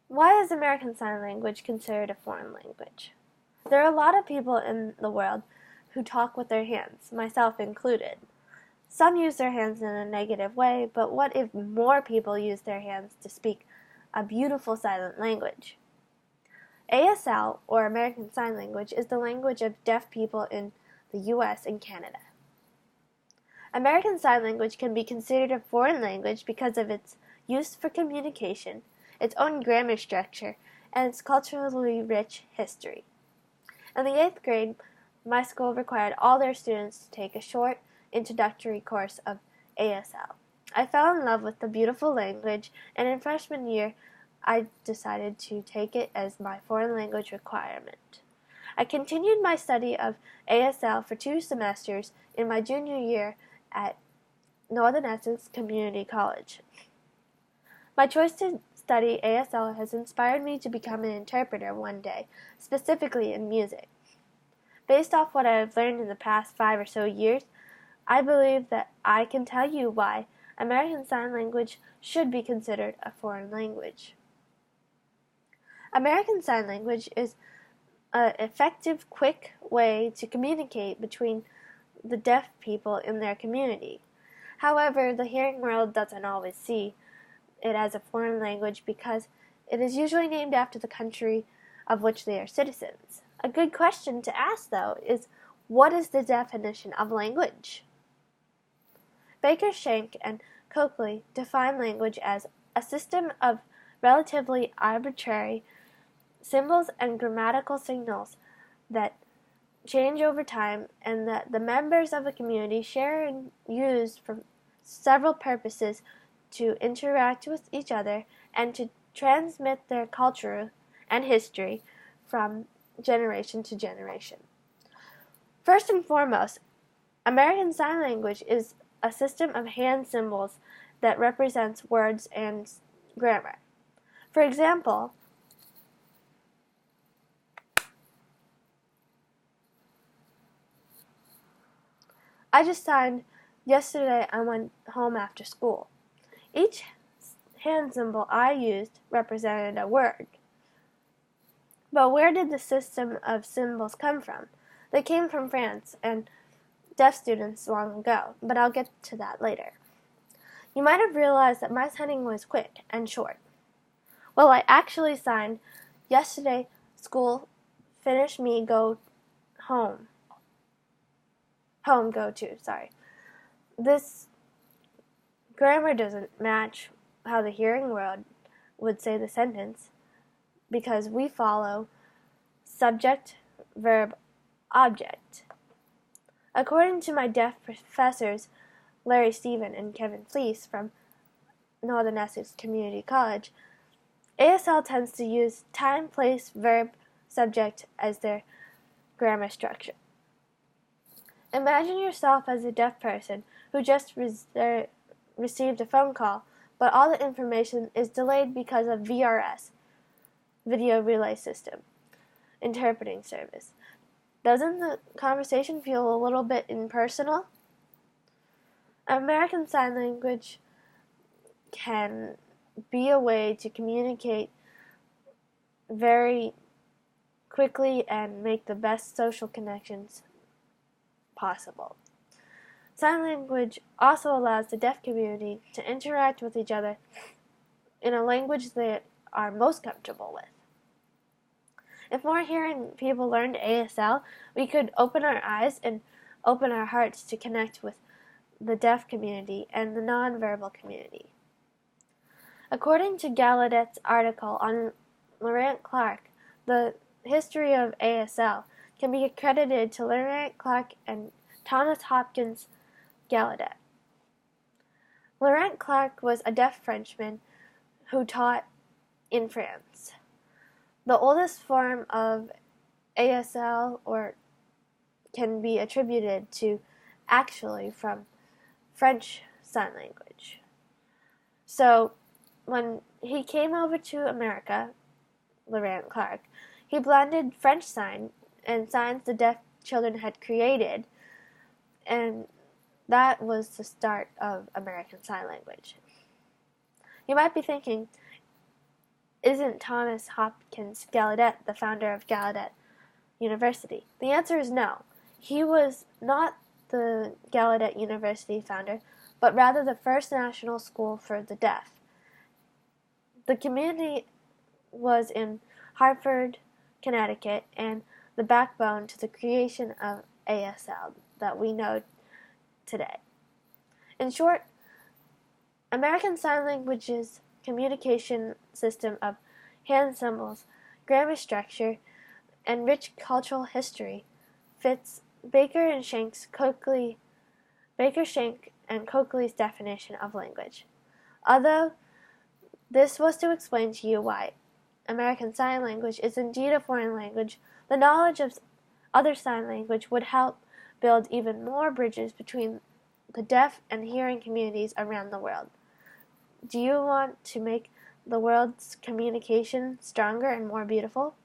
Why is American Sign Language considered a foreign language? There are a lot of people in the world who talk with their hands, myself included. Some use their hands in a negative way, but what if more people use their hands to speak a beautiful silent language? ASL, or American Sign Language, is the language of deaf people in the US and Canada. American Sign Language can be considered a foreign language because of its use for communication, its own grammar structure, and its culturally rich history. In the 8th grade, my school required all their students to take a short introductory course of ASL. I fell in love with the beautiful language, and in freshman year, I decided to take it as my foreign language requirement. I continued my study of ASL for 2 semesters in my junior year at Northern Essex Community College. My choice to study ASL has inspired me to become an interpreter one day, specifically in music. Based off what I have learned in the past 5 or so years, I believe that I can tell you why American Sign Language should be considered a foreign language. American Sign Language is an effective, quick way to communicate between the deaf people in their community. However, the hearing world doesn't always see it as a foreign language because it is usually named after the country of which they are citizens. A good question to ask, though, is what is the definition of language? Baker, Schenck, and Coakley define language as a system of relatively arbitrary symbols and grammatical signals that change over time and that the members of a community share and use for several purposes to interact with each other and to transmit their culture and history from generation to generation. First and foremost, American Sign Language is a system of hand symbols that represents words and grammar. For example, I just signed yesterday. I went home after school. Each hand symbol I used represented a word. But where did the system of symbols come from? They came from France and deaf students long ago, but I'll get to that later. You might have realized that my signing was quick and short. Well, I actually signed yesterday. School finish me go home. Home go to, sorry. This grammar doesn't match how the hearing world would say the sentence because we follow subject, verb, object. According to my deaf professors, Larry Stephen and Kevin Fleece from Northern Essex Community College, ASL tends to use time, place, verb, subject as their grammar structure. Imagine yourself as a deaf person who just received a phone call, but all the information is delayed because of VRS, Video Relay System, interpreting service. Doesn't the conversation feel a little bit impersonal? American Sign Language can be a way to communicate very quickly and make the best social connections possible. Sign language also allows the deaf community to interact with each other in a language they are most comfortable with. If more hearing people learned ASL, we could open our eyes and open our hearts to connect with the deaf community and the nonverbal community. According to Gallaudet's article on Laurent Clark, the history of ASL can be accredited to Laurent Clark and Thomas Hopkins Gallaudet. Laurent Clark was a deaf Frenchman who taught in France. The oldest form of ASL can be attributed to actually from French Sign Language. So when he came over to America, Laurent Clark, he blended French sign and signs the deaf children had created, and that was the start of American Sign Language. You might be thinking, Isn't Thomas Hopkins Gallaudet the founder of Gallaudet University? The answer is no. He was not the Gallaudet University founder, but rather the first national school for the deaf. The community was in Hartford, Connecticut, and the backbone to the creation of ASL that we know today. In short, American Sign Language's communication system of hand symbols, grammar structure, and rich cultural history fits Baker and Shank and Coakley's definition of language. Although this was to explain to you why American Sign Language is indeed a foreign language, the knowledge of other sign language would help build even more bridges between the deaf and hearing communities around the world. Do you want to make the world's communication stronger and more beautiful?